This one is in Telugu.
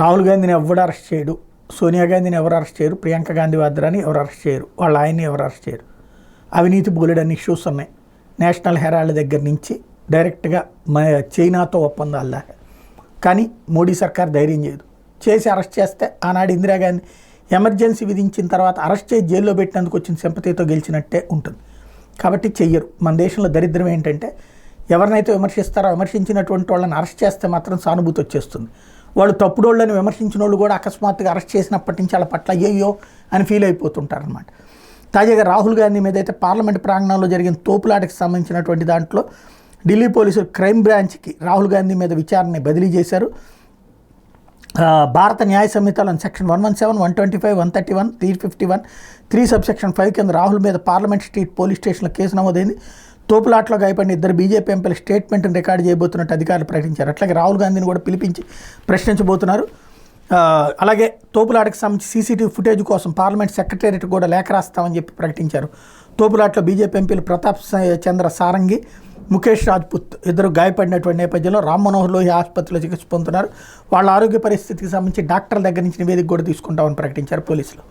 రాహుల్ గాంధీని ఎవరు అరెస్ట్ చేయడు, సోనియా గాంధీని ఎవరు అరెస్ట్ చేయరు, ప్రియాంక గాంధీ వాద్రాని ఎవరు అరెస్ట్ చేయరు, వాళ్ళ ఆయన్ని ఎవరు అరెస్ట్ చేయరు. అవినీతి బోలెడన్ని ఇష్యూస్ ఉన్నాయి. నేషనల్ హెరాల్డ్ దగ్గర నుంచి డైరెక్ట్గా చైనాతో ఒప్పందాల దాకా. కానీ మోడీ సర్కార్ ధైర్యం చేయదు. చేసి అరెస్ట్ చేస్తే ఆనాడు ఇందిరాగాంధీ ఎమర్జెన్సీ విధించిన తర్వాత అరెస్ట్ చేసి జైల్లో పెట్టినందుకు వచ్చిన సింపతితో గెలిచినట్టే ఉంటుంది. కాబట్టి చెయ్యరు. మన దేశంలో దరిద్రం ఏంటంటే ఎవరినైతే విమర్శిస్తారో విమర్శించినటువంటి వాళ్ళని అరెస్ట్ చేస్తే మాత్రం సానుభూతి వచ్చేస్తుంది. వాళ్ళు తప్పుడోళ్ళని విమర్శించిన వాళ్ళు కూడా అకస్మాత్తుగా అరెస్ట్ చేసినప్పటి నుంచి వాళ్ళ పట్ల అయ్యో అని ఫీల్ అయిపోతుంటారనమాట. తాజాగా రాహుల్ గాంధీ మీద అయితే పార్లమెంట్ ప్రాంగణంలో జరిగిన తోపులాటకి సంబంధించినటువంటి దాంట్లో ఢిల్లీ పోలీసులు క్రైమ్ బ్రాంచ్కి రాహుల్ గాంధీ మీద విచారణని బదిలీ చేశారు. భారత న్యాయ సంహితలోని సెక్షన్ 117, 125, 131, 351, 3 సబ్సెక్షన్ 5 కింద రాహుల్ మీద పార్లమెంట్ స్ట్రీట్ పోలీస్ స్టేషన్లో కేసు నమోదైంది. తోపులాట్లో గాయపడిన ఇద్దరు బీజేపీ ఎంపీల స్టేట్మెంట్ని రికార్డు చేయబోతున్నట్టు అధికారులు ప్రకటించారు. అట్లాగే రాహుల్ గాంధీని కూడా పిలిపించి ప్రశ్నించబోతున్నారు. అలాగే తోపులాటకు సంబంధించి సీసీటీవీ ఫుటేజ్ కోసం పార్లమెంట్ సెక్రటేరియట్ కూడా లేఖ రాస్తామని చెప్పి ప్రకటించారు. తోపులాట్లో బీజేపీ ఎంపీలు ప్రతాప్ చంద్ర సారంగి, ముఖేష్ రాజ్పుత్ ఇద్దరు గాయపడినటువంటి నేపథ్యంలో రామ్ మనోహర్ లోహియా ఆసుపత్రిలో చికిత్స పొందుతున్నారు. వాళ్ళ ఆరోగ్య పరిస్థితికి సంబంధించి డాక్టర్ల దగ్గర నుంచి నివేదిక కూడా తీసుకుంటామని ప్రకటించారు పోలీసులు.